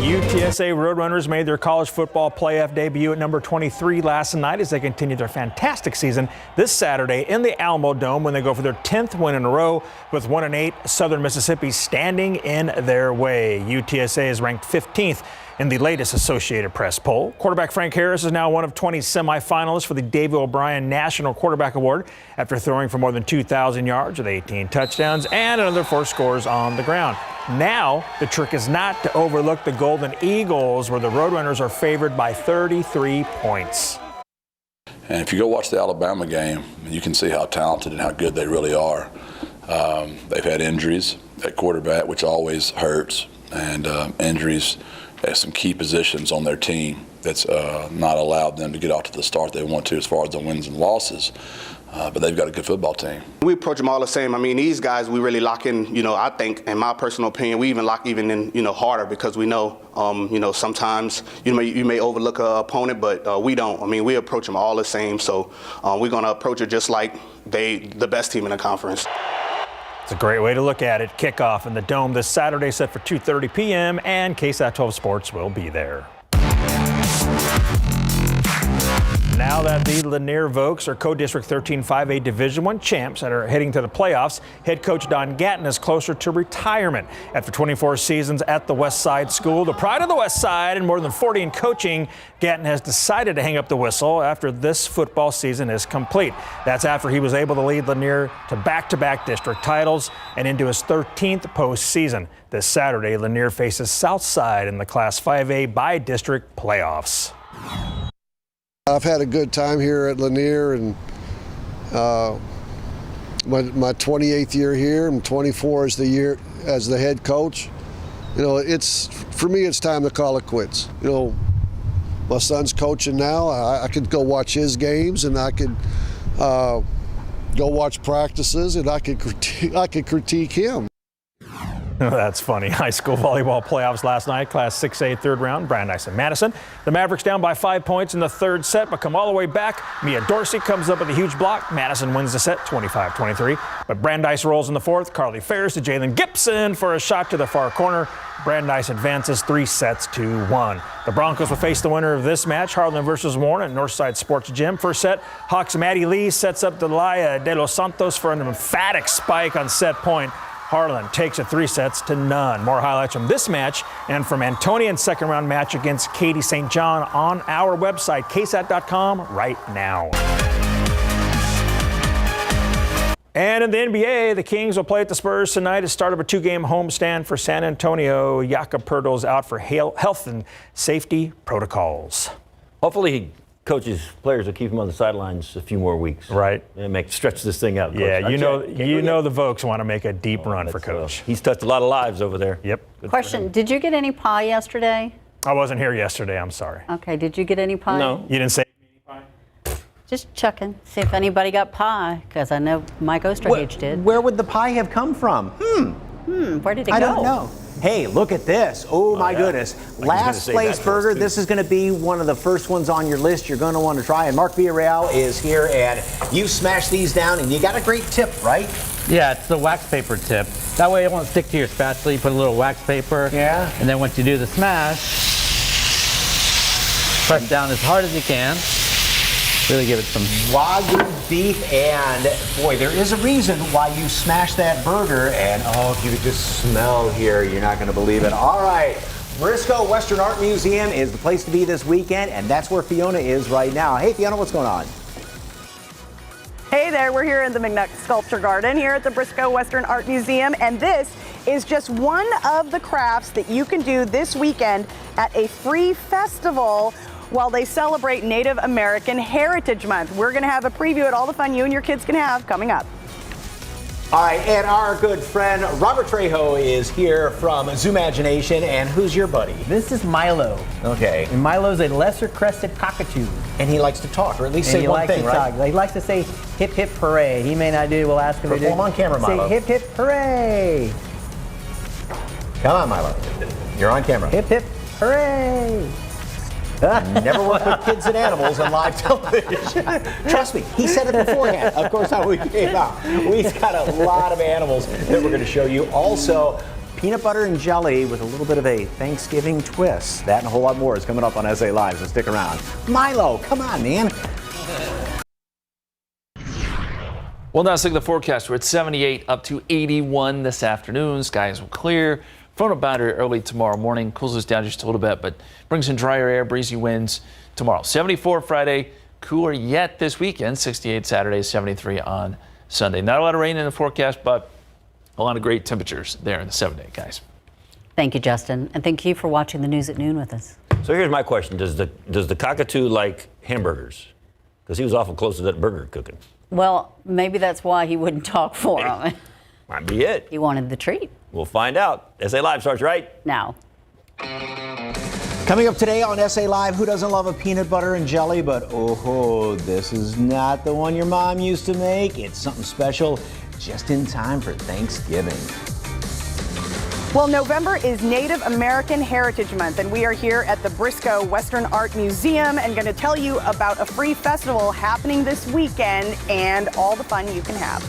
UTSA Roadrunners made their college football playoff debut at number 23 last night as they continue their fantastic season this Saturday in the Alamo Dome when they go for their 10th win in a row with 1-8 Southern Mississippi standing in their way. UTSA is ranked 15th in the latest Associated Press poll. Quarterback Frank Harris is now one of 20 semifinalists for the David O'Brien National Quarterback Award after throwing for more than 2,000 yards with 18 touchdowns and another 4 scores on the ground. Now, the trick is not to overlook the Golden Eagles, where the Roadrunners are favored by 33 points. And if you go watch the Alabama game, you can see how talented and how good they really are. They've had injuries at quarterback, which always hurts, and injuries at some key positions on their team that's not allowed them to get off to the start they want to as far as the wins and losses. But they've got a good football team. We approach them all the same. I mean, these guys, we really lock in, I think, in my personal opinion, we even lock in, harder because we know, sometimes you may overlook an opponent, but we don't. I mean, we approach them all the same. So we're going to approach it just like the best team in the conference. It's a great way to look at it. Kickoff in the Dome this Saturday set for 2:30 p.m. and KSAT 12 Sports will be there. Now that the Lanier Vokes are Co-District 13 5A Division I champs that are heading to the playoffs, head coach Don Gatton is closer to retirement. After 24 seasons at the West Side School, the pride of the West Side and more than 40 in coaching, Gatton has decided to hang up the whistle after this football season is complete. That's after he was able to lead Lanier to back-to-back district titles and into his 13th postseason. This Saturday, Lanier faces Southside in the Class 5A by-district playoffs. I've had a good time here at Lanier, and my 28th year here. I'm 24 as the head coach. For me, it's time to call it quits. My son's coaching now. I could go watch his games, and I could go watch practices, and I could critique him. That's funny. High school volleyball playoffs last night, Class 6A third round, Brandeis and Madison. The Mavericks down by 5 points in the third set, but come all the way back. Mia Dorsey comes up with a huge block. Madison wins the set 25-23. But Brandeis rolls in the fourth. Carly Ferris to Jalen Gibson for a shot to the far corner. Brandeis advances 3-1. The Broncos will face the winner of this match, Harlan versus Warren at Northside Sports Gym. First set, Hawks' Maddie Lee sets up Delia de los Santos for an emphatic spike on set point. Harlan takes it 3-0. More highlights from this match and from Antonian's second round match against Katie St. John on our website, ksat.com, right now. And in the NBA, the Kings will play at the Spurs tonight as start of a 2-game homestand for San Antonio. Jakob Poeltl's out for health and safety protocols. Hopefully, coaches, players will keep him on the sidelines a few more weeks. Right. And stretch this thing out. Coach. Yeah, you know the Vokes want to make a deep run for Coach. He's touched a lot of lives over there. Yep. Question, did you get any pie yesterday? I wasn't here yesterday, I'm sorry. Okay, did you get any pie? No. You didn't say any pie? Just checking, see if anybody got pie, because I know Mike Osterhage did. Where would the pie have come from? Where did it go? I don't know. Hey, look at this. Oh, my goodness. Last place burger. This is going to be one of the first ones on your list you're going to want to try. And Mark Villarreal is here, and you smash these down, and you got a great tip, right? Yeah, it's the wax paper tip. That way it won't stick to your spatula. You put a little wax paper. Yeah. And then once you do the smash, press down as hard as you can. Really give it some Wagyu beef, and boy, there is a reason why you smash that burger, and oh, if you could just smell here, you're not going to believe it. All right, Briscoe Western Art Museum is the place to be this weekend, and that's where Fiona is right now. Hey, Fiona, what's going on? Hey there, we're here in the McNutt Sculpture Garden here at the Briscoe Western Art Museum, and this is just one of the crafts that you can do this weekend at a free festival while they celebrate Native American Heritage Month. We're going to have a preview at all the fun you and your kids can have coming up. All right, and our good friend Robert Trejo is here from Zoomagination, and who's your buddy? This is Milo. Okay. And Milo's a lesser-crested cockatoo. And he likes to talk, or at least say one thing, right? He likes to say hip, hip, hooray. He may not do, we'll ask him to do. Perform on camera, Milo. Say hip, hip, hooray. Come on, Milo. You're on camera. Hip, hip, hooray. Never work with kids and animals on live television. Trust me, he said it beforehand. Of course, how we came out. We've got a lot of animals that we're going to show you. Also, peanut butter and jelly with a little bit of a Thanksgiving twist. That and a whole lot more is coming up on SA Live, so stick around. Milo, come on, man. Well, now seeing the forecast, we're at 78 up to 81 this afternoon. Skies will clear. Front of boundary early tomorrow morning. Cools us down just a little bit, but brings in drier air, breezy winds tomorrow. 74 Friday, cooler yet this weekend. 68 Saturday, 73 on Sunday. Not a lot of rain in the forecast, but a lot of great temperatures there in the 7-day, guys. Thank you, Justin. And thank you for watching the news at noon with us. So here's my question. Does the cockatoo like hamburgers? Because he was awful close to that burger cooking. Well, maybe that's why he wouldn't talk for him. Might be it. He wanted the treat. We'll find out. SA Live starts right now. Coming up today on SA Live, who doesn't love a peanut butter and jelly? But oh, this is not the one your mom used to make. It's something special just in time for Thanksgiving. Well, November is Native American Heritage Month, and we are here at the Briscoe Western Art Museum and going to tell you about a free festival happening this weekend and all the fun you can have.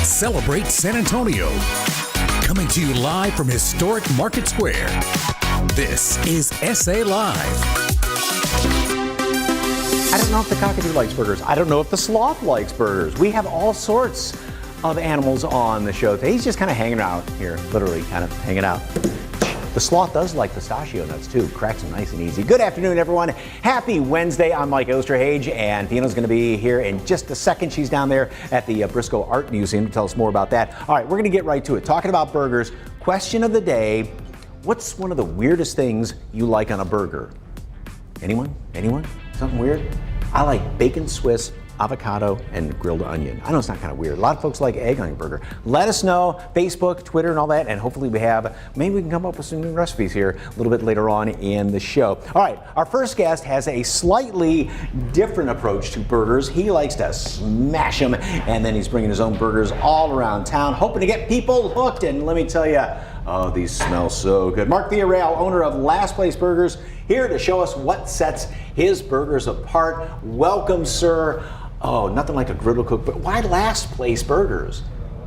Celebrate San Antonio. Coming to you live from historic Market Square. This is SA Live. I don't know if the cockatoo likes burgers. I don't know if the sloth likes burgers. We have all sorts of animals on the show today. He's just kind of hanging out here, literally kind of hanging out. The sloth does like pistachio nuts too. Cracks them nice and easy. Good afternoon, everyone. Happy Wednesday. I'm Mike Osterhage, and Fiona's going to be here in just a second. She's down there at the Briscoe Art Museum to tell us more about that. All right, we're going to get right to it. Talking about burgers. Question of the day: what's one of the weirdest things you like on a burger? Anyone? Anyone? Something weird? I like bacon Swiss, avocado, and grilled onion. I know it's not kind of weird. A lot of folks like egg on your burger. Let us know, Facebook, Twitter, and all that, and hopefully maybe we can come up with some new recipes here a little bit later on in the show. All right, our first guest has a slightly different approach to burgers. He likes to smash them, and then he's bringing his own burgers all around town, hoping to get people hooked, and let me tell you, oh, these smell so good. Mark Villarreal, owner of Last Place Burgers, here to show us what sets his burgers apart. Welcome, sir. Oh, nothing like a griddle cook, but why Last Place Burgers?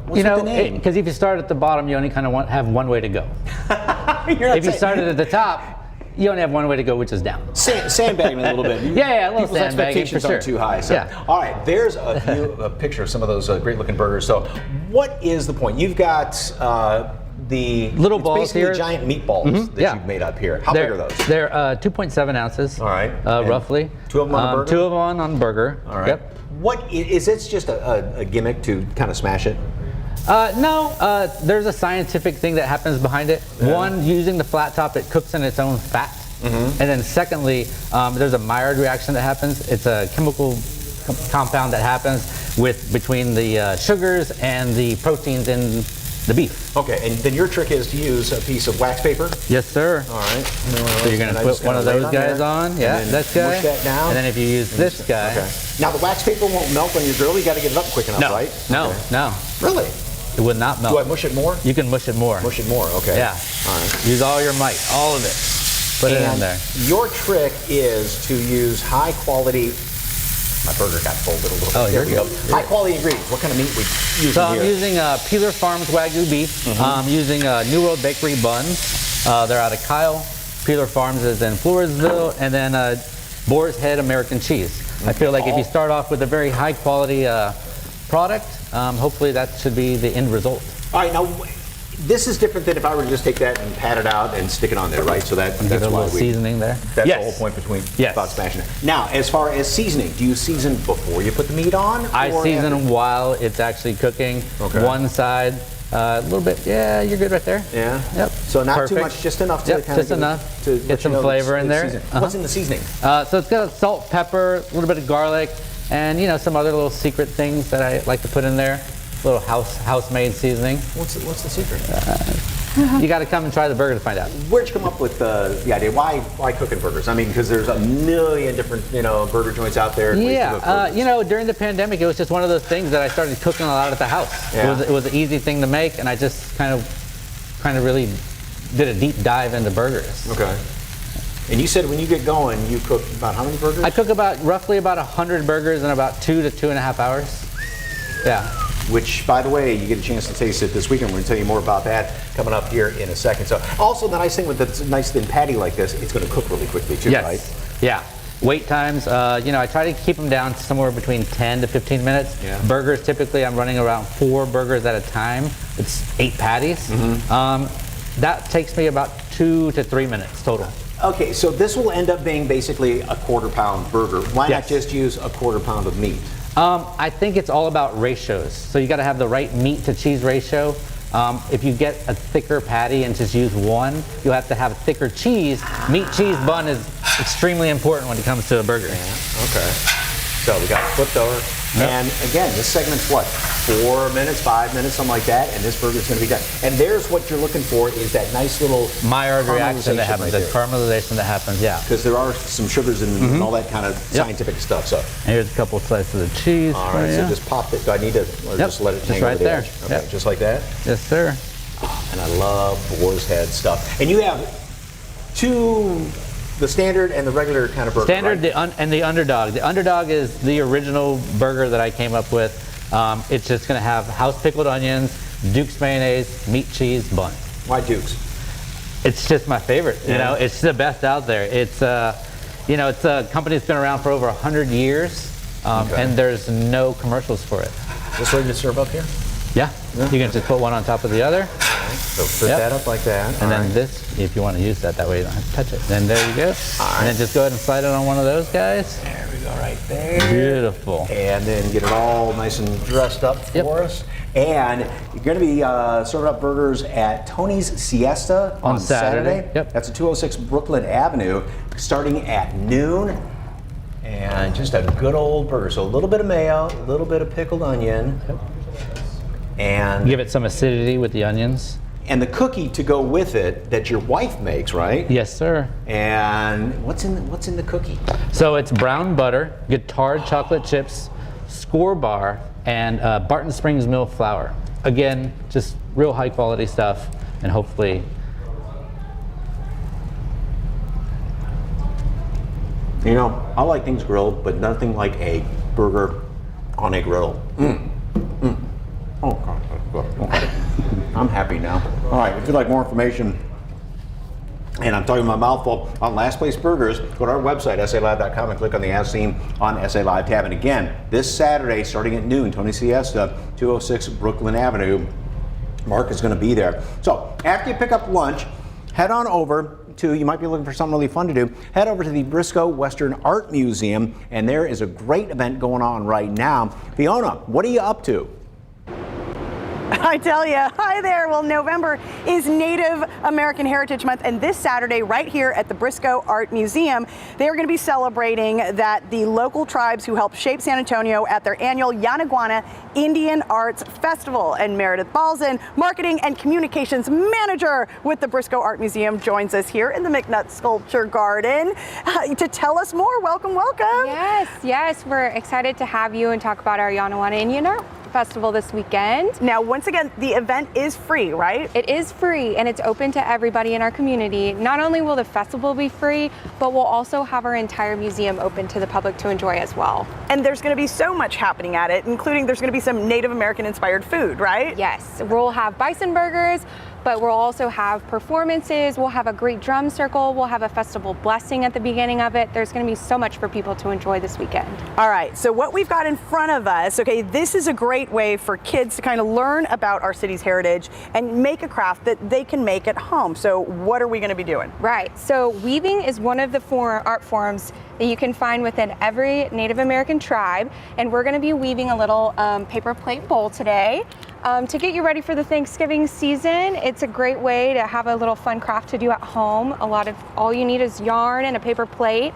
What's with the name? Because if you start at the bottom, you only kind of have one way to go. If you started at the top, you only have one way to go, which is down. Sandbagging a little bit. Yeah, a little People's sandbagging expectations for sure. aren't too high. So, Yeah. All right, there's a picture of some of those great-looking burgers. So, what is the point? You've got the little balls basically here. Giant meatballs that you've made up here. How big are those? They're 2.7 ounces. All right. Roughly. Two of them on a burger? 2 of them on burger. All right. Yep. What is it? Just a gimmick to kind of smash it? No, there's a scientific thing that happens behind it. Yeah. One, using the flat top, it cooks in its own fat. And then secondly, there's a Maillard reaction that happens. It's a chemical compound that happens between the sugars and the proteins in the beef. Okay, and then your trick is to use a piece of wax paper? Yes, sir. All right. So you're going to put one of those guys on. Yeah, this guy. Push that down. And then if you use this guy. Okay. Now the wax paper won't melt on your grill. You got to get it up quick enough, No, right? no, Okay. no. Really? It would not melt. Do I mush it more? You can mush it more. Mush it more, okay. Yeah. All right. Use all your might, all of it. Put it in there. Your trick is to use high quality. My burger got folded a little bit. Oh, There you're we good. go. High quality ingredients. What kind of meat we using So I'm here? using Peeler Farms Wagyu beef. I'm using New World Bakery buns. They're out of Kyle. Peeler Farms is in Floresville. And then Boar's Head American cheese. I feel like if you start off with a very high quality product, hopefully that should be the end result. All right, now this is different than if I were to just take that and pat it out and stick it on there, right? So that's Give it a why little seasoning there. That's Yes. the whole point between Yes. about smashing it. Now, as far as seasoning, do you season before you put the meat on? I or season after? while it's actually cooking. Okay. One side, a little bit. Yeah, you're good right there. Yeah. Yep. So not too Perfect. much, just enough to Yep, kind of just enough. to Get let you some know flavor it's in there. seasoned. Uh-huh. What's in the seasoning? So it's got salt, pepper, a little bit of garlic, and some other little secret things that I like to put in there. A little house-made seasoning. What's the secret? You got to come and try the burger to find out. Where'd you come up with the idea? Why cooking burgers? I mean, because there's a million different burger joints out there. and ways to cook burgers. During the pandemic, it was just one of those things that I started cooking a lot at the house. Yeah. It was an easy thing to make, and I just kind of really did a deep dive into burgers. Okay. And you said when you get going, you cook about how many burgers? I cook roughly about 100 burgers in about 2 to 2.5 hours. Yeah. which, by the way, you get a chance to taste it this weekend. We're going to tell you more about that coming up here in a second. So, also the nice thing with a nice thin patty like this, it's going to cook really quickly too, Yes. right? Yeah. Wait times, I try to keep them down to somewhere between 10 to 15 minutes. Yeah. Burgers, typically I'm running around 4 burgers at a time. It's 8 patties. That takes me about 2 to 3 minutes total. Okay, so this will end up being basically a quarter-pound burger. Why Yes. not just use a quarter pound of meat? I think it's all about ratios. So you got to have the right meat to cheese ratio. If you get a thicker patty and just use one, you'll have to have a thicker cheese. Meat, cheese, bun is extremely important when it comes to a burger. Yeah, okay. So we got it flipped over. Yep. And again, this segment's what? 4 minutes, 5 minutes, something like that, and this burger's going to be done. And there's what you're looking for is that nice little Maillard reaction that happens, that caramelization that happens, yeah. Because there are some sugars and all that kind of scientific stuff. So and here's a couple slices of cheese. all right, so just pop it. Do I need to, or just let it hang over the edge? Okay, just like that. Yes, sir. And I love boar's head stuff. And you have 2, the standard and the regular kind of burger. Standard right? and the underdog. The underdog is the original burger that I came up with. It's just going to have house pickled onions, Duke's mayonnaise, meat, cheese, bun. Why Duke's? It's just my favorite. You know, it's the best out there. It's it's a company that's been around for over 100 years, and there's no commercials for it. Just ready to serve up here? Yeah. You can just put one on top of the other. So put that up like that. And then this, if you want to use that way you don't have to touch it. Then there you go. And then just go ahead and slide it on one of those guys. There we go, right there. Beautiful. And then get it all nice and dressed up for us. And you're going to be serving up burgers at Tony's Siesta on Saturday. Yep. That's at 206 Brooklyn Avenue, starting at noon. And just a good old burger. So a little bit of mayo, a little bit of pickled onion. Yep. And give it some acidity with the onions. And the cookie to go with it that your wife makes, right? Yes, sir. And what's in the cookie? So it's brown butter, Guittard chocolate chips, Score bar, and Barton Springs mill flour. Again, just real high quality stuff, and hopefully. You know, I like things grilled, but nothing like a burger on a griddle. Oh, God, that's good. Okay. I'm happy now. All right, if you'd like more information, and I'm talking my mouthful on Last Place Burgers, go to our website, SALive.com, and click on the As Seen on SA Live tab. And again, this Saturday, starting at noon, Tony Siesta, 206 Brooklyn Avenue. Mark is going to be there. So after you pick up lunch, head on over to, you might be looking for something really fun to do, head over to the Briscoe Western Art Museum, and there is a great event going on right now. Fiona, what are you up to? I tell you, hi there. Well, November is Native American Heritage Month, and this Saturday, right here at the Briscoe Art Museum, they are going to be celebrating that the local tribes who helped shape San Antonio at their annual Yanaguana Indian Arts Festival. And Meredith Balzan, Marketing and Communications Manager with the Briscoe Art Museum, joins us here in the McNutt Sculpture Garden to tell us more. Welcome, welcome. Yes, we're excited to have you and talk about our Yanaguana Indian Art Festival this weekend. Now, once again, the event is free, right? It is free, and it's open to everybody in our community. Not only will the festival be free, but we'll also have our entire museum open to the public to enjoy as well. And there's going to be so much happening at it, including there's going to be some Native American inspired food, right? Yes, we'll have bison burgers, but we'll also have performances. We'll have a great drum circle. We'll have a festival blessing at the beginning of it. There's going to be so much for people to enjoy this weekend. All right, so what we've got in front of us, okay, this is a great way for kids to kind of learn about our city's heritage and make a craft that they can make at home. So what are we going to be doing? Right, so weaving is one of the art forms that you can find within every Native American tribe, and we're going to be weaving a little paper plate bowl today. To get you ready for the Thanksgiving season, it's a great way to have a little fun craft to do at home. All you need is yarn and a paper plate.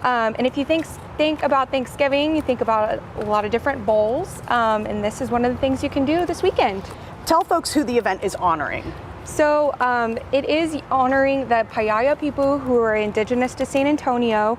And if you think about Thanksgiving, you think about a lot of different bowls, and this is one of the things you can do this weekend. Tell folks who the event is honoring. So it is honoring the Payaya people who are indigenous to San Antonio.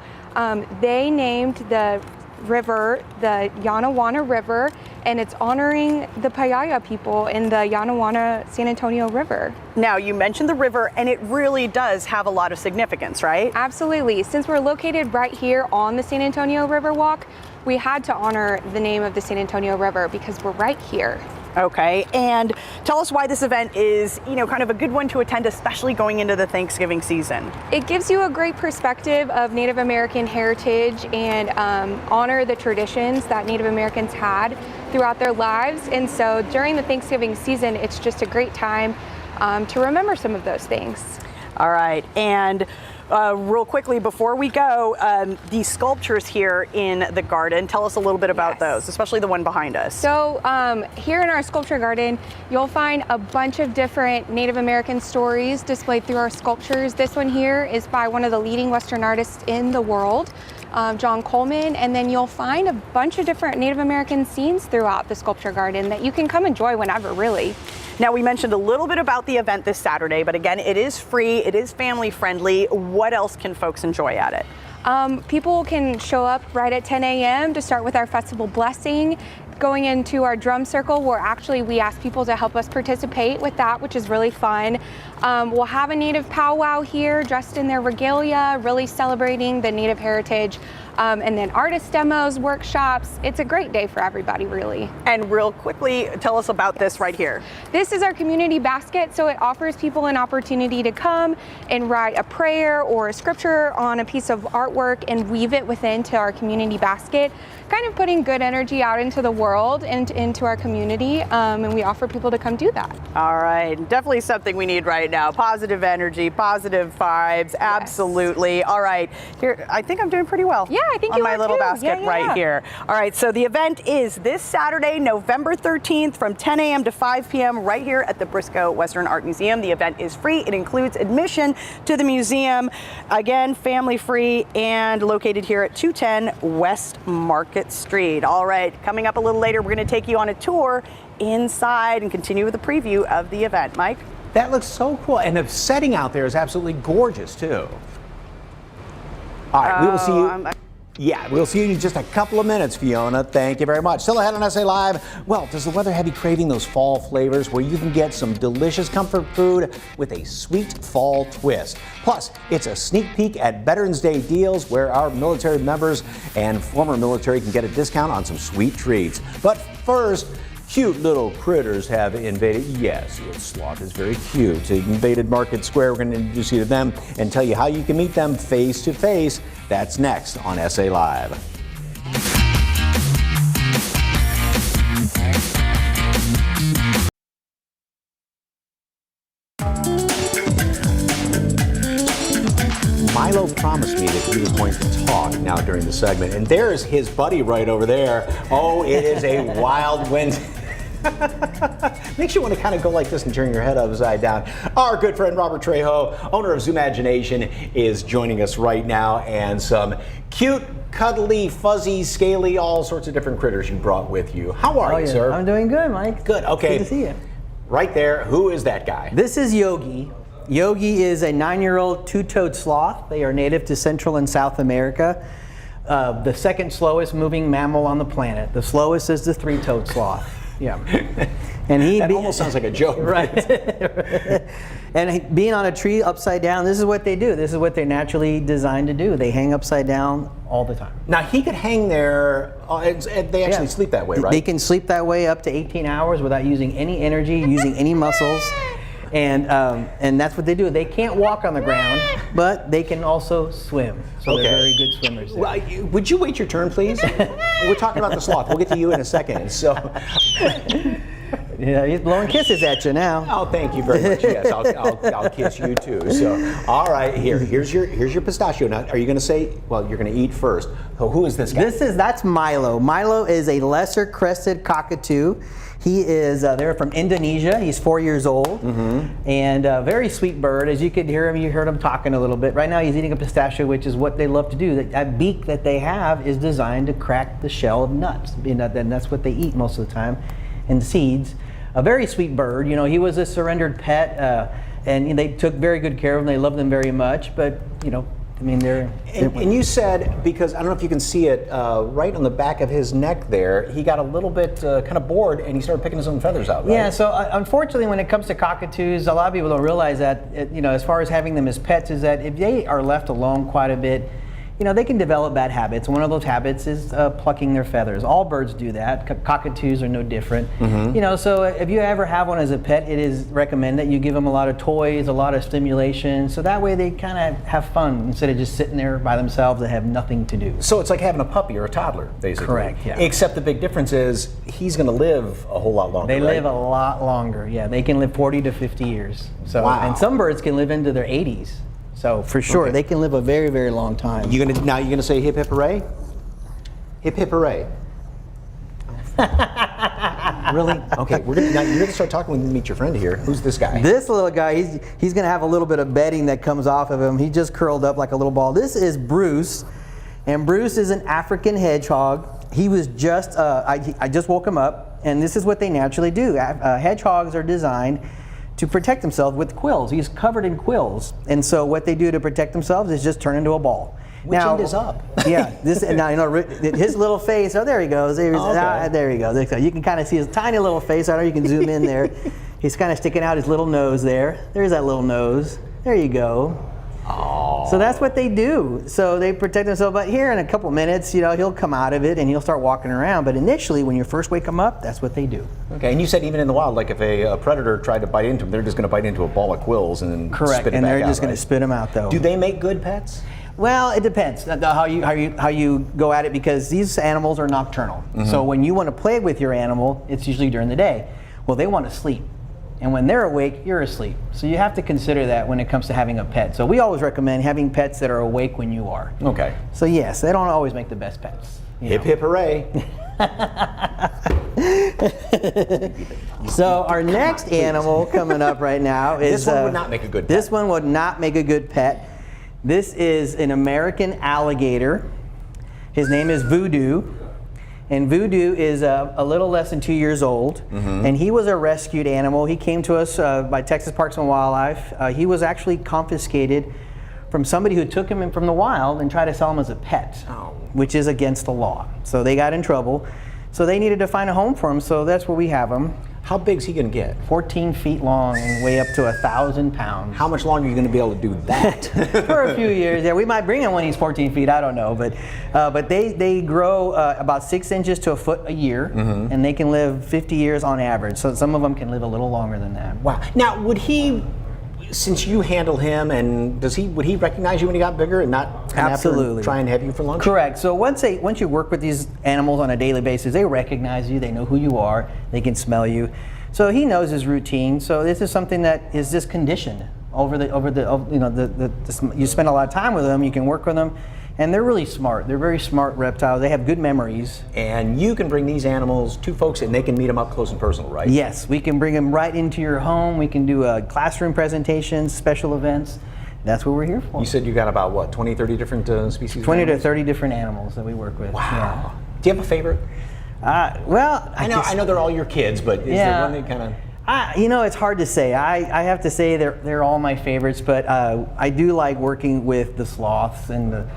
They named the river the Yanaguana River, and it's honoring the Payaya people in the Yanaguana San Antonio River. Now, you mentioned the river, and it really does have a lot of significance, right? Absolutely. Since we're located right here on the San Antonio River Walk, we had to honor the name of the San Antonio River because we're right here. Okay, and tell us why this event is, kind of a good one to attend, especially going into the Thanksgiving season. It gives you a great perspective of Native American heritage and honor the traditions that Native Americans had throughout their lives. And so during the Thanksgiving season, it's just a great time to remember some of those things. All right, and real quickly before we go, these sculptures here in the garden, tell us a little bit about those, especially the one behind us. So here in our sculpture garden, you'll find a bunch of different Native American stories displayed through our sculptures. This one here is by one of the leading Western artists in the world, John Coleman, and then you'll find a bunch of different Native American scenes throughout the sculpture garden that you can come enjoy whenever, really. Now, we mentioned a little bit about the event this Saturday, but again, it is free, it is family friendly. What else can folks enjoy at it? People can show up right at 10 a.m. to start with our festival blessing. Going into our drum circle, where we ask people to help us participate with that, which is really fun. We'll have a native powwow here, dressed in their regalia, really celebrating the native heritage. And then artist demos, workshops. It's a great day for everybody, really. And real quickly, tell us about this right here. This is our community basket, so it offers people an opportunity to come and write a prayer or a scripture on a piece of artwork and weave it into our community basket, kind of putting good energy out into the world and into our community, and we offer people to come do that. All right, definitely something we need right now. Positive energy, positive vibes, absolutely. All right, here, I think I'm doing pretty well. Yeah, I think on you my are little too. basket right here. All right, so the event is this Saturday, November 13th from 10 a.m. to 5 p.m. right here at the Briscoe Western Art Museum. The event is free. It includes admission to the museum. Again, family free and located here at 210 West Market Street. All right, coming up a little later, we're going to take you on a tour inside and continue with a preview of the event. Mike? That looks so cool. And the setting out there is absolutely gorgeous, too. All right, we will see you. Yeah, we'll see you in just a couple of minutes, Fiona. Thank you very much. Still ahead on SA Live. Well, does the weather have you craving those fall flavors where you can get some delicious comfort food with a sweet fall twist? Plus, it's a sneak peek at Veterans Day deals where our military members and former military can get a discount on some sweet treats. But first, cute little critters have invaded. Yes, the sloth is very cute. They invaded Market Square. We're going to introduce you to them and tell you how you can meet them face to face. That's next on SA Live. Milo promised me that he was going to talk now during the segment, and there's his buddy right over there. Oh, it is a wild wind. Makes you want to kind of go like this and turn your head upside down. Our good friend Robert Trejo, owner of Zoomagination, is joining us right now, and some cute, cuddly, fuzzy, scaly, all sorts of different critters you brought with you. How are you, sir? I'm doing good, Mike. Good. Okay. Good to see you. Right there. Who is that guy? This is Yogi. Yogi is a 9-year-old two-toed sloth. They are native to Central and South America. The second slowest moving mammal on the planet. The slowest is the three-toed sloth. Yeah. And that almost sounds like a joke. Right. And being on a tree upside down, this is what they do. This is what they're naturally designed to do. They hang upside down all the time. Now, he could hang there, they actually sleep that way, right? They can sleep that way up to 18 hours without using any energy, using any muscles. And that's what they do. They can't walk on the ground, but they can also swim. So they're very good swimmers. Well, would you wait your turn, please? We're talking about the sloth. We'll get to you in a second. So, yeah, he's blowing kisses at you now. Oh, thank you very much. Yes, I'll kiss you too. So, all right, here's your pistachio. Now, are you going to say? Well, you're going to eat first. So, who is this guy? That's Milo. Milo is a lesser crested cockatoo. He is, they're from Indonesia. He's 4 years old, and a very sweet bird. As you could hear him, you heard him talking a little bit. Right now he's eating a pistachio, which is what they love to do. That beak that they have is designed to crack the shell of nuts, and that's what they eat most of the time, and seeds. A very sweet bird. You know, he was a surrendered pet, and they took very good care of him. They loved him very much, but, you know, I mean, and you said, because I don't know if you can see it, right on the back of his neck there, he got a little bit kind of bored and he started picking his own feathers out, right? Yeah, so unfortunately when it comes to cockatoos, a lot of people don't realize that, you know, as far as having them as pets, is that if they are left alone quite a bit, they can develop bad habits. One of those habits is plucking their feathers. All birds do that. Cockatoos are no different. So if you ever have one as a pet, it is recommended that you give them a lot of toys, a lot of stimulation, so that way they kind of have fun instead of just sitting there by themselves and have nothing to do. So it's like having a puppy or a toddler, basically. Correct, yeah. Except the big difference is he's going to live a whole lot longer. They right? live a lot longer. Yeah, they can live 40 to 50 years. So, Wow. and some birds can live into their 80s. So for sure, they can live a very, very long time. You're gonna say hip hip hooray? Hip hip hooray. Really? Okay, you're gonna start talking when you meet your friend here. Who's this guy? This little guy, he's gonna have a little bit of bedding that comes off of him. He just curled up like a little ball. This is Bruce, and Bruce is an African hedgehog. He was just, I just woke him up, and this is what they naturally do. Hedgehogs are designed to protect themselves with quills. He's covered in quills, and so what they do to protect themselves is just turn into a ball. Which end is up? Yeah, this now his little face. Oh, there he goes. There he goes. You can kind of see his tiny little face. I don't know. You can zoom in there. He's kind of sticking out his little nose there. There's that little nose. There you go. Oh. So that's what they do. So they protect themselves. But here in a couple minutes, he'll come out of it and he'll start walking around. But initially, when you first wake them up, that's what they do. Okay, and you said even in the wild, like if a predator tried to bite into them, they're just going to bite into a ball of quills and then Correct, spit it and back they're out, just going right? to spit them out, though. Do they make good pets? Well, it depends how you go at it, because these animals are nocturnal. So when you want to play with your animal, it's usually during the day. Well, they want to sleep. And when they're awake, you're asleep. So you have to consider that when it comes to having a pet. So we always recommend having pets that are awake when you are. Okay. So yes, they don't always make the best pets. Hip hip hooray. So our next animal coming up right now is... This one would not make a good pet. This one would not make a good pet. This is an American alligator. His name is Voodoo. And Voodoo is a little less than 2 years old. And he was a rescued animal. He came to us by Texas Parks and Wildlife. He was actually confiscated from somebody who took him in from the wild and tried to sell him as a pet, which is against the law. So they got in trouble. So they needed to find a home for him, so that's where we have him. How big's he going to get? 14 feet long and weigh up to 1,000 pounds. How much longer are you going to be able to do that? For a few years. Yeah, we might bring him when he's 14 feet. I don't know, but they grow about 6 inches to a foot a year, and they can live 50 years on average. So some of them can live a little longer than that. Wow. Now, would he, since you handle him, and would he recognize you when he got bigger and not come Absolutely. after and try and have you for lunch? Correct. So once you work with these animals on a daily basis, they recognize you. They know who you are. They can smell you. So he knows his routine. So this is something that is just conditioned you spend a lot of time with them. You can work with them, and they're really smart. They're very smart reptiles. They have good memories. And you can bring these animals to folks, and they can meet them up close and personal, right? Yes, we can bring them right into your home. We can do classroom presentations, special events. That's what we're here for. You said you got about, what, 20, 30 different species? 20 to 30 different animals that we work with. Wow. Yeah. Do you have a favorite? Well, I know they're all your kids, but is there one that kind of... it's hard to say. I have to say they're all my favorites, but I do like working with the sloths, and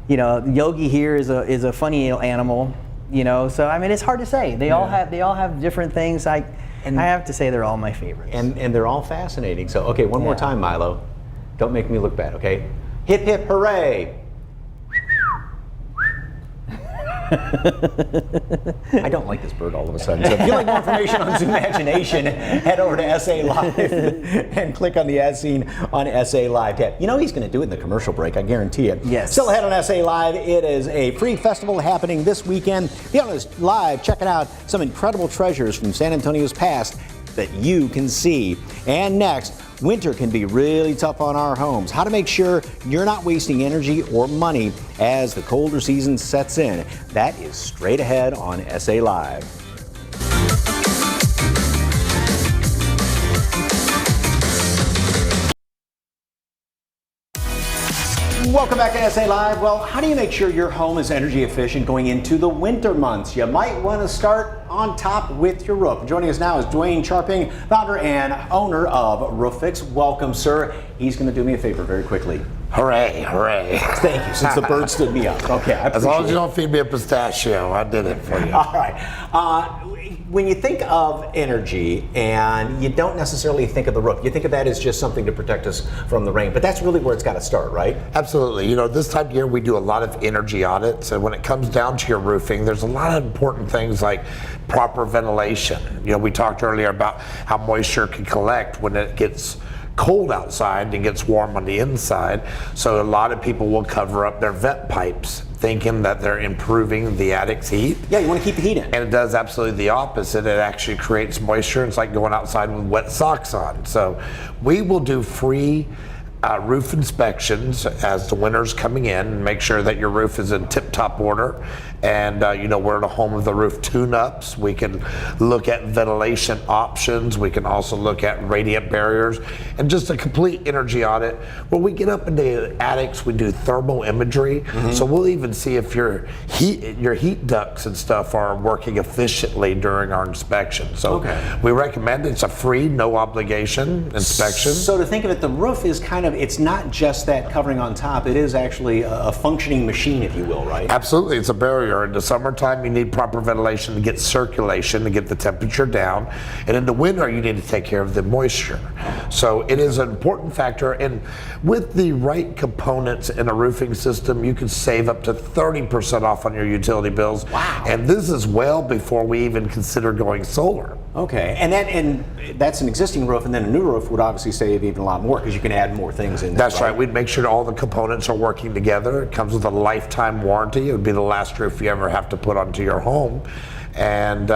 Yogi here is a funny animal. So I mean, it's hard to say. They all have different things. I have to say they're all my favorites. And they're all fascinating. So okay, one more time, Milo. Don't make me look bad, okay? Hip hip hooray! I don't like this bird all of a sudden. So if you'd like more information on Zoomagination, head over to SA Live and click on the ad scene on SA Live tab. He's going to do it in the commercial break, I guarantee it. Yes. Still ahead on SA Live, it is a free festival happening this weekend. Be on this live, checking out some incredible treasures from San Antonio's past that you can see. And next, winter can be really tough on our homes. How to make sure you're not wasting energy or money as the colder season sets in. That is straight ahead on SA Live. Welcome back to SA Live. Well, how do you make sure your home is energy efficient going into the winter months? You might want to start on top with your roof. Joining us now is Dwayne Charping, founder and owner of Roof Fix. Welcome, sir. He's going to do me a favor very quickly. Hooray, hooray. Thank you, since the bird stood me up. Okay, I as long as you it. don't feed me a pistachio, I did it for you. All right. When you think of energy and you don't necessarily think of the roof, you think of that as just something to protect us from the rain, but that's really where it's got to start, right? Absolutely. You know, this time of year we do a lot of energy audits, and when it comes down to your roofing, there's a lot of important things like proper ventilation. You know, we talked earlier about how moisture can collect when it gets cold outside and gets warm on the inside. So a lot of people will cover up their vent pipes thinking that they're improving the attic's heat. Yeah, you want to keep the heat in. And it does absolutely the opposite. It actually creates moisture. It's like going outside with wet socks on. So we will do free roof inspections as the winter's coming in and make sure that your roof is in tip-top order. And you know, we're the home of the roof tune-ups. We can look at ventilation options. We can also look at radiant barriers and just a complete energy audit. When we get up into the attics, we do thermal imagery. So we'll even see if your heat ducts and stuff are working efficiently during our inspection. So we recommend it's a free, no obligation inspection. So to think of it, the roof is kind of, it's not just that covering on top, it is actually a functioning machine, if you will, right? Absolutely, it's a barrier. In the summertime, you need proper ventilation to get circulation, to get the temperature down. And in the winter, you need to take care of the moisture. So it is an important factor. And with the right components in a roofing system, you can save up to 30% off on your utility bills. Wow. And this is well before we even consider going solar. Okay, and that's an existing roof, and then a new roof would obviously save even a lot more because you can add more things in. That's right. We'd make sure all the components are working together. It comes with a lifetime warranty. It would be the last roof you ever have to put onto your home. And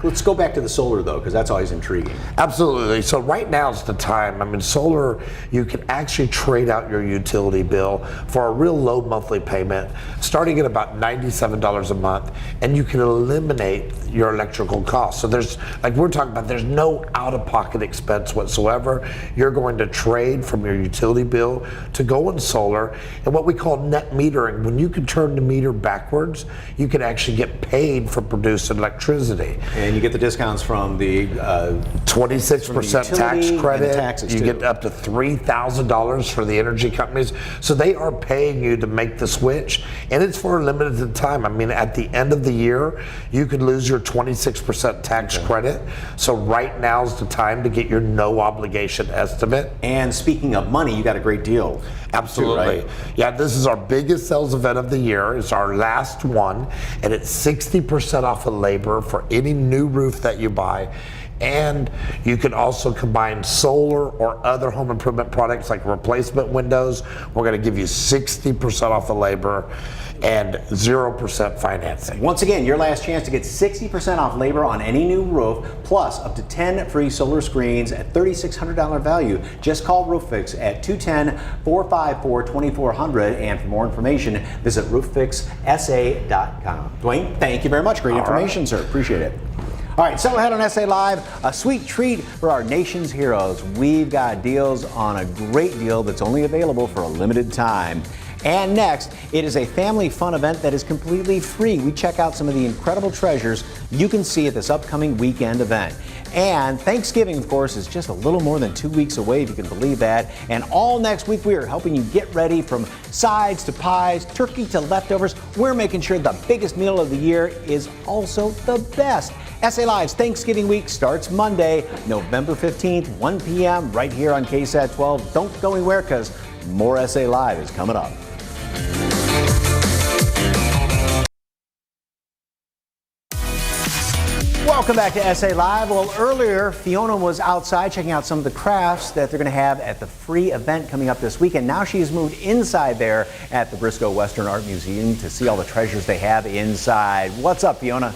let's go back to the solar though, because that's always intriguing. Absolutely. So right now is the time. I mean, solar, you can actually trade out your utility bill for a real low monthly payment, starting at about $97 a month, and you can eliminate your electrical costs. So there's, like we're talking about, there's no out-of-pocket expense whatsoever. You're going to trade from your utility bill to go in solar, and what we call net metering. When you can turn the meter backwards, you can actually get paid for producing electricity. And you get the discounts from the 26% tax credit. You get up to $3,000 for the energy companies. So they are paying you to make the switch, and it's for a limited time. I mean, at the end of the year, you could lose your 26% tax credit. So right now's the time to get your no obligation estimate. And speaking of money, you got a great deal. Absolutely. Too, right? Yeah, this is our biggest sales event of the year. It's our last one, and it's 60% off of labor for any new roof that you buy. And you can also combine solar or other home improvement products like replacement windows. We're going to give you 60% off of labor and 0% financing. Once again, your last chance to get 60% off labor on any new roof, plus up to 10 free solar screens at $3,600 value. Just call Roof Fix at 210-454-2400, and for more information, visit rooffixsa.com. Dwayne, thank you very much. Great information, sir. Appreciate it. All right, so ahead on SA Live, a sweet treat for our nation's heroes. We've got deals on a great deal that's only available for a limited time. And next, it is a family fun event that is completely free. We check out some of the incredible treasures you can see at this upcoming weekend event. And Thanksgiving, of course, is just a little more than 2 weeks away, if you can believe that. And all next week, we are helping you get ready from sides to pies, turkey to leftovers. We're making sure the biggest meal of the year is also the best. SA Live's Thanksgiving week starts Monday, November 15th, 1 p.m. right here on KSAT 12. Don't go anywhere, because more SA Live is coming up. Welcome back to SA Live. Well, earlier, Fiona was outside checking out some of the crafts that they're going to have at the free event coming up this weekend. Now she's moved inside there at the Briscoe Western Art Museum to see all the treasures they have inside. What's up, Fiona?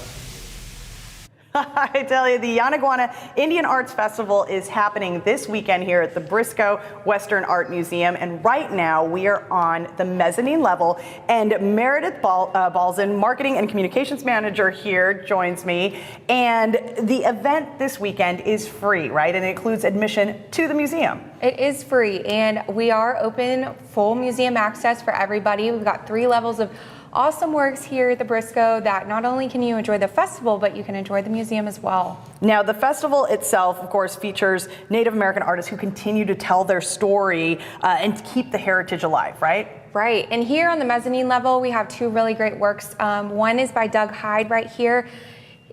I tell you, the Yanaguana Indian Arts Festival is happening this weekend here at the Briscoe Western Art Museum, and right now we are on the mezzanine level, and Meredith Balzan, Marketing and Communications Manager here, joins me, and the event this weekend is free, right? And it includes admission to the museum. It is free, and we are open full museum access for everybody. We've got 3 levels of awesome works here at the Briscoe that not only can you enjoy the festival, but you can enjoy the museum as well. Now, the festival itself, of course, features Native American artists who continue to tell their story and keep the heritage alive, right? Right, and here on the mezzanine level, we have two really great works. One is by Doug Hyde right here,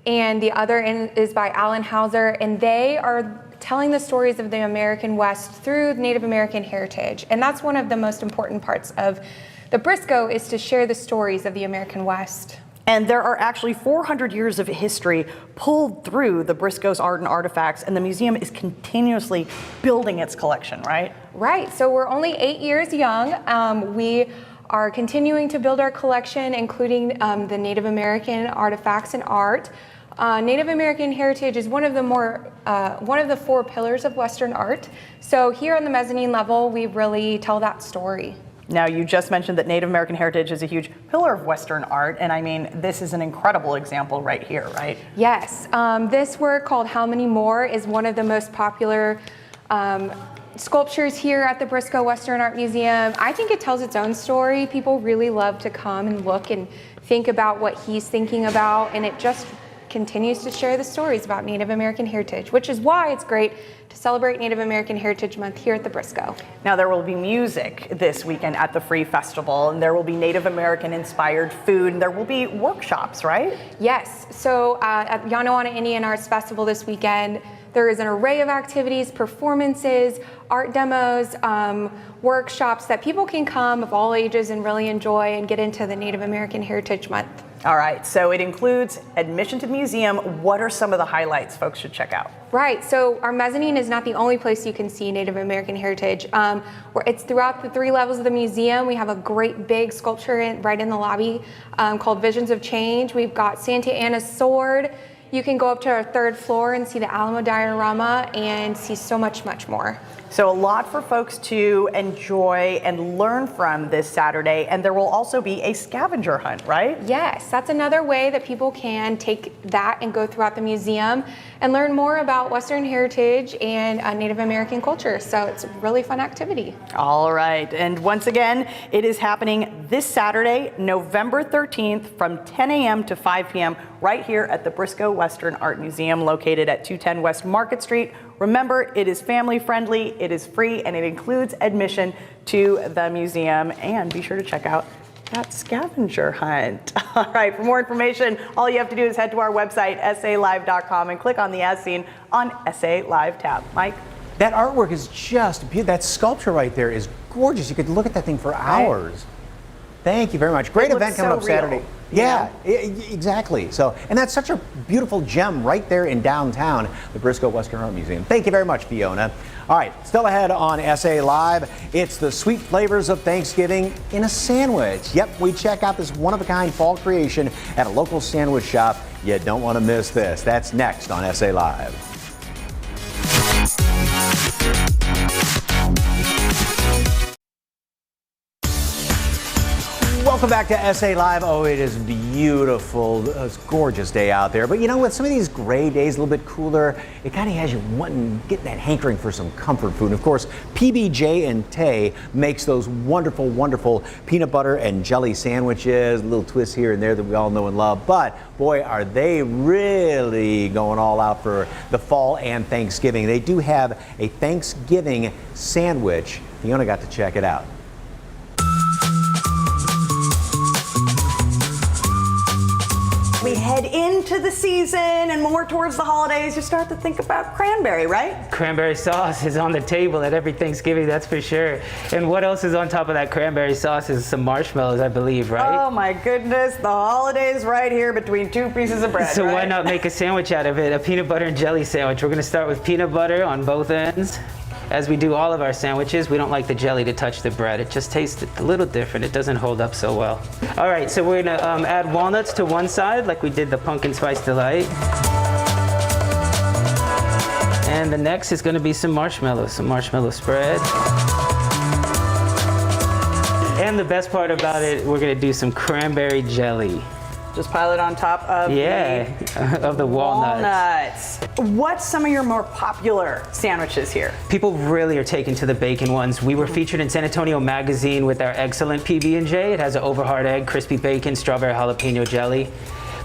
and the other is by Alan Hauser, and they are telling the stories of the American West through Native American heritage. And that's one of the most important parts of the Briscoe, is to share the stories of the American West. And there are actually 400 years of history pulled through the Briscoe's art and artifacts, and the museum is continuously building its collection, right? Right, so we're only 8 years young. We are continuing to build our collection, including the Native American artifacts and art. Native American heritage is one of the 4 pillars of Western art. So here on the mezzanine level, we really tell that story. Now, you just mentioned that Native American heritage is a huge pillar of Western art, and I mean, this is an incredible example right here, right? Yes, this work called How Many More is one of the most popular sculptures here at the Briscoe Western Art Museum. I think it tells its own story. People really love to come and look and think about what he's thinking about, and it just continues to share the stories about Native American heritage, which is why it's great to celebrate Native American Heritage Month here at the Briscoe. Now, there will be music this weekend at the Free Festival, and there will be Native American inspired food, and there will be workshops, right? Yes, so at Yanaguana Indian Arts Festival this weekend, there is an array of activities, performances, art demos, workshops that people can come of all ages and really enjoy and get into the Native American Heritage Month. All right, so it includes admission to the museum. What are some of the highlights folks should check out? Right, so our mezzanine is not the only place you can see Native American heritage. It's throughout the 3 levels of the museum. We have a great big sculpture right in the lobby called Visions of Change. We've got Santa Anna's sword. You can go up to our 3rd floor and see the Alamo diorama and see so much, much more. So a lot for folks to enjoy and learn from this Saturday, and there will also be a scavenger hunt, right? Yes, that's another way that people can take that and go throughout the museum and learn more about Western heritage and Native American culture. So it's a really fun activity. All right, and once again, it is happening this Saturday, November 13th from 10 a.m. to 5 p.m. right here at the Briscoe Western Art Museum, located at 210 West Market Street. Remember, it is family friendly, it is free, and it includes admission to the museum. And be sure to check out that scavenger hunt. All right, for more information, all you have to do is head to our website, salive.com, and click on the As Seen on SA Live tab. Mike? That artwork is just beautiful. That sculpture right there is gorgeous. You could look at that thing for hours. Thank you very much. Great event coming up Saturday. Yeah, exactly. So, and that's such a beautiful gem right there in downtown, the Briscoe Western Art Museum. Thank you very much, Fiona. All right, still ahead on SA Live, it's the sweet flavors of Thanksgiving in a sandwich. Yep, we check out this one-of-a-kind fall creation at a local sandwich shop. You don't want to miss this. That's next on SA Live. Welcome back to SA Live. Oh, it is beautiful. It's a gorgeous day out there. But you know, with some of these gray days, a little bit cooler, it kind of has you wanting, getting that hankering for some comfort food. And of course, PB&J and Tay makes those wonderful, wonderful peanut butter and jelly sandwiches, a little twist here and there that we all know and love. But boy, are they really going all out for the fall and Thanksgiving. They do have a Thanksgiving sandwich. Fiona got to check it out. We head into the season and more towards the holidays, you start to think about cranberry, right? Cranberry sauce is on the table at every Thanksgiving, that's for sure. And what else is on top of that cranberry sauce is some marshmallows, I believe, right? Oh my goodness, the holidays right here between 2 pieces of bread. So right? why not make a sandwich out of it, a peanut butter and jelly sandwich. We're gonna start with peanut butter on both ends. As we do all of our sandwiches, we don't like the jelly to touch the bread. It just tastes a little different. It doesn't hold up so well. All right, so we're gonna add walnuts to one side like we did the pumpkin spice delight. And the next is gonna be some marshmallow spread. And the best part about it, we're gonna do some cranberry jelly. Just pile it on top of of the walnuts. What's some of your more popular sandwiches here? People really are taken to the bacon ones. We were featured in San Antonio Magazine with our excellent PB&J. It has an over-hard egg, crispy bacon, strawberry jalapeno jelly.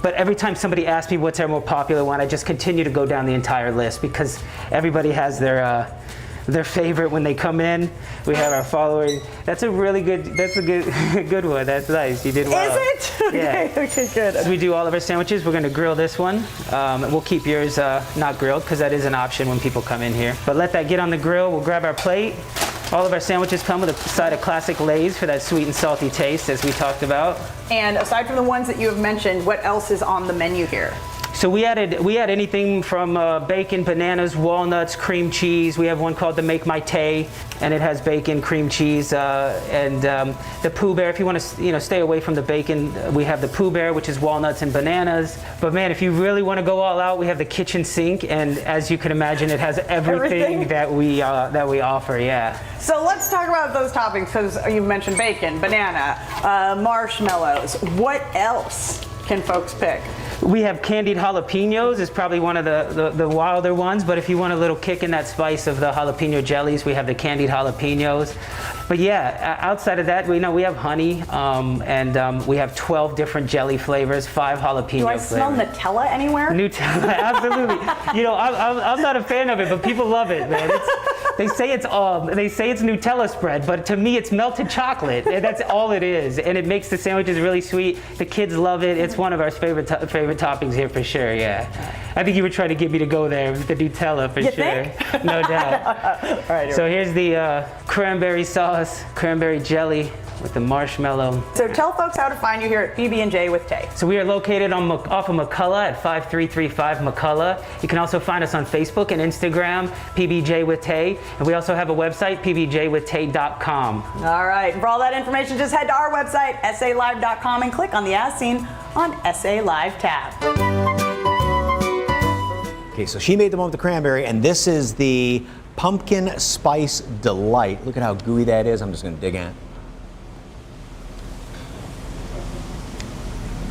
But every time somebody asks me what's our more popular one, I just continue to go down the entire list because everybody has their favorite when they come in. We have our following. That's a good one. That's nice. You did well. Is it? Yeah. Okay, good. As we do all of our sandwiches, we're going to grill this one. We'll keep yours not grilled because that is an option when people come in here. But let that get on the grill. We'll grab our plate. All of our sandwiches come with a side of classic Lay's for that sweet and salty taste, as we talked about. And aside from the ones that you have mentioned, what else is on the menu here? So we had anything from bacon, bananas, walnuts, cream cheese. We have one called the Make My Tay, and it has bacon, cream cheese, and the Pooh Bear. If you want to, stay away from the bacon, we have the Pooh Bear, which is walnuts and bananas. But man, if you really want to go all out, we have the kitchen sink, and as you can imagine, it has everything that we offer. Yeah. So let's talk about those toppings because you mentioned bacon, banana, marshmallows. What else can folks pick? We have candied jalapenos. It's probably one of the wilder ones, but if you want a little kick in that spice of the jalapeno jellies, we have the candied jalapenos. But yeah, outside of that, we have honey, and we have 12 different jelly flavors, 5 jalapeno flavors. Do I smell Nutella anywhere? Nutella, absolutely. I'm not a fan of it, but people love it, man. They say it's Nutella spread, but to me it's melted chocolate. That's all it is, and it makes the sandwiches really sweet. The kids love it. It's one of our favorite toppings here for sure. Yeah, I think you were trying to get me to go there with the Nutella for sure. No doubt. All right. So here's the cranberry sauce, cranberry jelly with the marshmallow. So tell folks how to find you here at PB&J with Tay. So we are located off of McCullough at 5335 McCullough. You can also find us on Facebook and Instagram, PBJ with Tay. And we also have a website, pbjwithtay.com. All right. And for all that information, just head to our website, salive.com, and click on the As Seen on SA Live tab. Okay, so she made the one with the cranberry, and this is the pumpkin spice delight. Look at how gooey that is. I'm just going to dig in.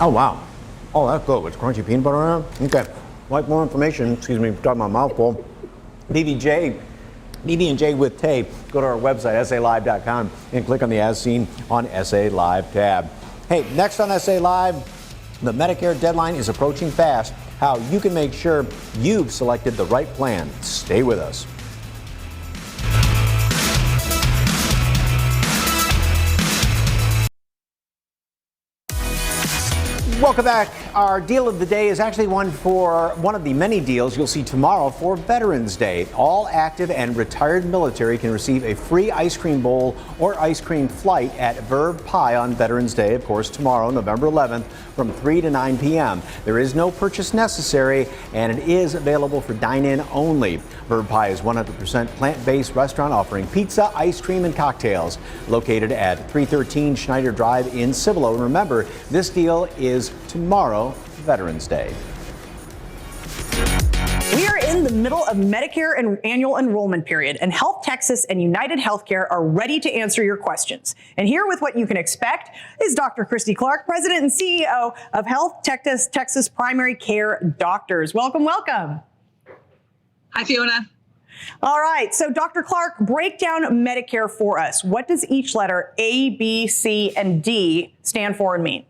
Oh, wow. Oh, that's good. With crunchy peanut butter on it. Okay. Like more information, excuse me, talking my mouthful. PB&J with Tay. Go to our website, salive.com, and click on the As Seen on SA Live tab. Hey, next on SA Live, the Medicare deadline is approaching fast. How you can make sure you've selected the right plan. Stay with us. Welcome back. Our deal of the day is actually one of the many deals you'll see tomorrow for Veterans Day. All active and retired military can receive a free ice cream bowl or ice cream flight at Verve Pie on Veterans Day, of course, tomorrow, November 11th, from 3 to 9 p.m. There is no purchase necessary, and it is available for dine-in only. Verve Pie is 100% plant-based restaurant offering pizza, ice cream, and cocktails. Located at 313 Schneider Drive in Cibolo. And remember, this deal is tomorrow, Veterans Day. We are in the middle of Medicare and annual enrollment period, and Health Texas and United Healthcare are ready to answer your questions. And here with what you can expect is Dr. Christy Clark, President and CEO of Health Texas Primary Care Doctors. Welcome, welcome. Hi, Fiona. All right, so Dr. Clark, break down Medicare for us. What does each letter A, B, C, and D stand for and mean?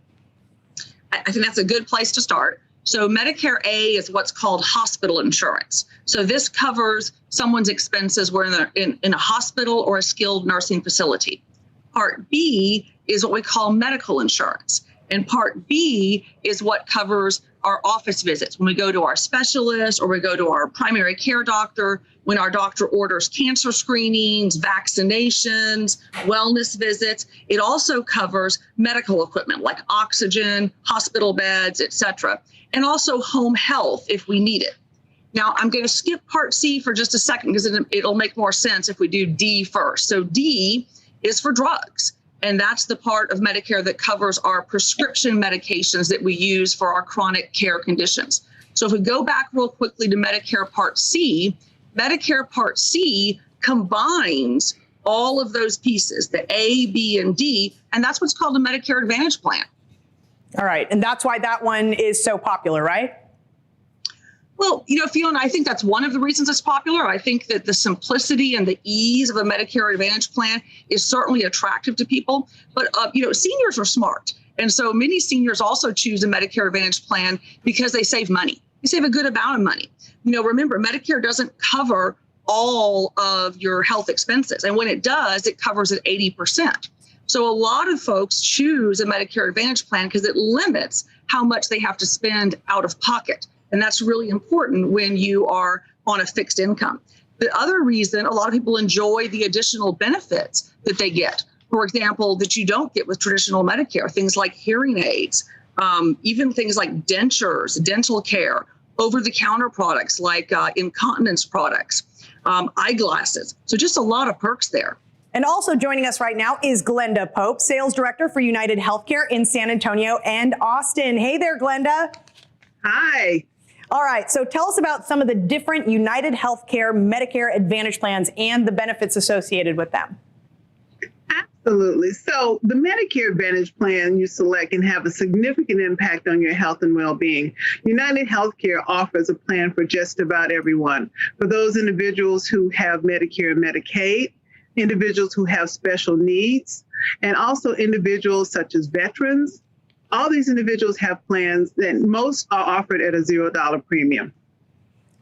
I think that's a good place to start. So Medicare A is what's called hospital insurance. So this covers someone's expenses when they're in a hospital or a skilled nursing facility. Part B is what we call medical insurance. And Part B is what covers our office visits when we go to our specialist or we go to our primary care doctor, when our doctor orders cancer screenings, vaccinations, wellness visits. It also covers medical equipment like oxygen, hospital beds, etc., and also home health if we need it. Now, I'm going to skip Part C for just a second because it'll make more sense if we do D first. So D is for drugs. And that's the part of Medicare that covers our prescription medications that we use for our chronic care conditions. So if we go back real quickly to Medicare Part C combines all of those pieces, the A, B, and D, and that's what's called a Medicare Advantage plan. All right, and that's why that one is so popular, right? Well, Fiona, I think that's one of the reasons it's popular. I think that the simplicity and the ease of a Medicare Advantage plan is certainly attractive to people. But, seniors are smart. And so many seniors also choose a Medicare Advantage plan because they save money. They save a good amount of money. Remember, Medicare doesn't cover all of your health expenses. And when it does, it covers at 80%. So a lot of folks choose a Medicare Advantage plan because it limits how much they have to spend out of pocket. And that's really important when you are on a fixed income. The other reason a lot of people enjoy the additional benefits that they get, for example, that you don't get with traditional Medicare, things like hearing aids, even things like dentures, dental care, over-the-counter products like incontinence products, eyeglasses. So just a lot of perks there. And also joining us right now is Glenda Pope, Sales Director for United Healthcare in San Antonio and Austin. Hey there, Glenda. Hi. All right, so tell us about some of the different United Healthcare Medicare Advantage plans and the benefits associated with them. Absolutely. So the Medicare Advantage plan you select can have a significant impact on your health and well-being. United Healthcare offers a plan for just about everyone. For those individuals who have Medicare and Medicaid, individuals who have special needs, and also individuals such as veterans. All these individuals have plans that most are offered at a $0 premium.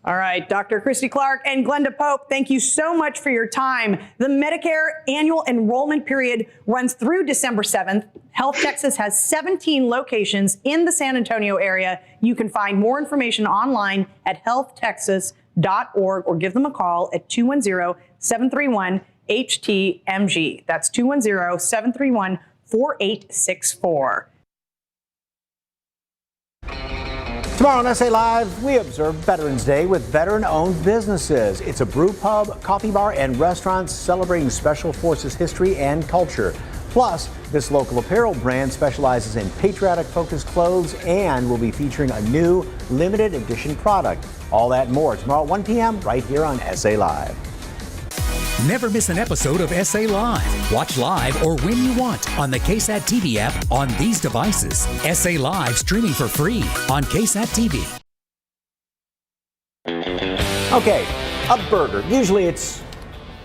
All right, Dr. Christy Clark and Glenda Pope, thank you so much for your time. The Medicare annual enrollment period runs through December 7th. Health Texas has 17 locations in the San Antonio area. You can find more information online at healthtexas.org or give them a call at 210-731-HTMG. That's 210-731-4864. Tomorrow on SA Live, we observe Veterans Day with veteran-owned businesses. It's a brew pub, coffee bar, and restaurant celebrating Special Forces history and culture. Plus, this local apparel brand specializes in patriotic-focused clothes and will be featuring a new limited edition product. All that and more tomorrow at 1 p.m. right here on SA Live. Never miss an episode of SA Live. Watch live or when you want on the KSAT TV app on these devices. SA Live streaming for free on KSAT TV. Okay, a burger. Usually it's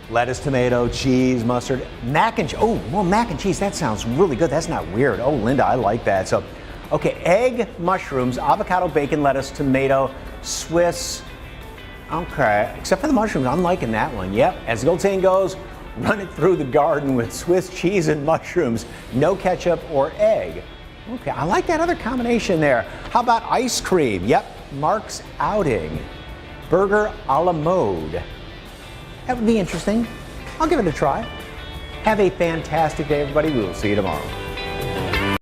lettuce, tomato, cheese, mustard, mac and cheese. Oh, well, mac and cheese, that sounds really good. That's not weird. Oh, Linda, I like that. So, okay, egg, mushrooms, avocado, bacon, lettuce, tomato, Swiss. Okay, except for the mushrooms, I'm liking that one. Yep, as the old saying goes, run it through the garden with Swiss cheese and mushrooms, no ketchup or egg. Okay, I like that other combination there. How about ice cream? Yep, Mark's outing. Burger a la mode. That would be interesting. I'll give it a try. Have a fantastic day, everybody. We will see you tomorrow.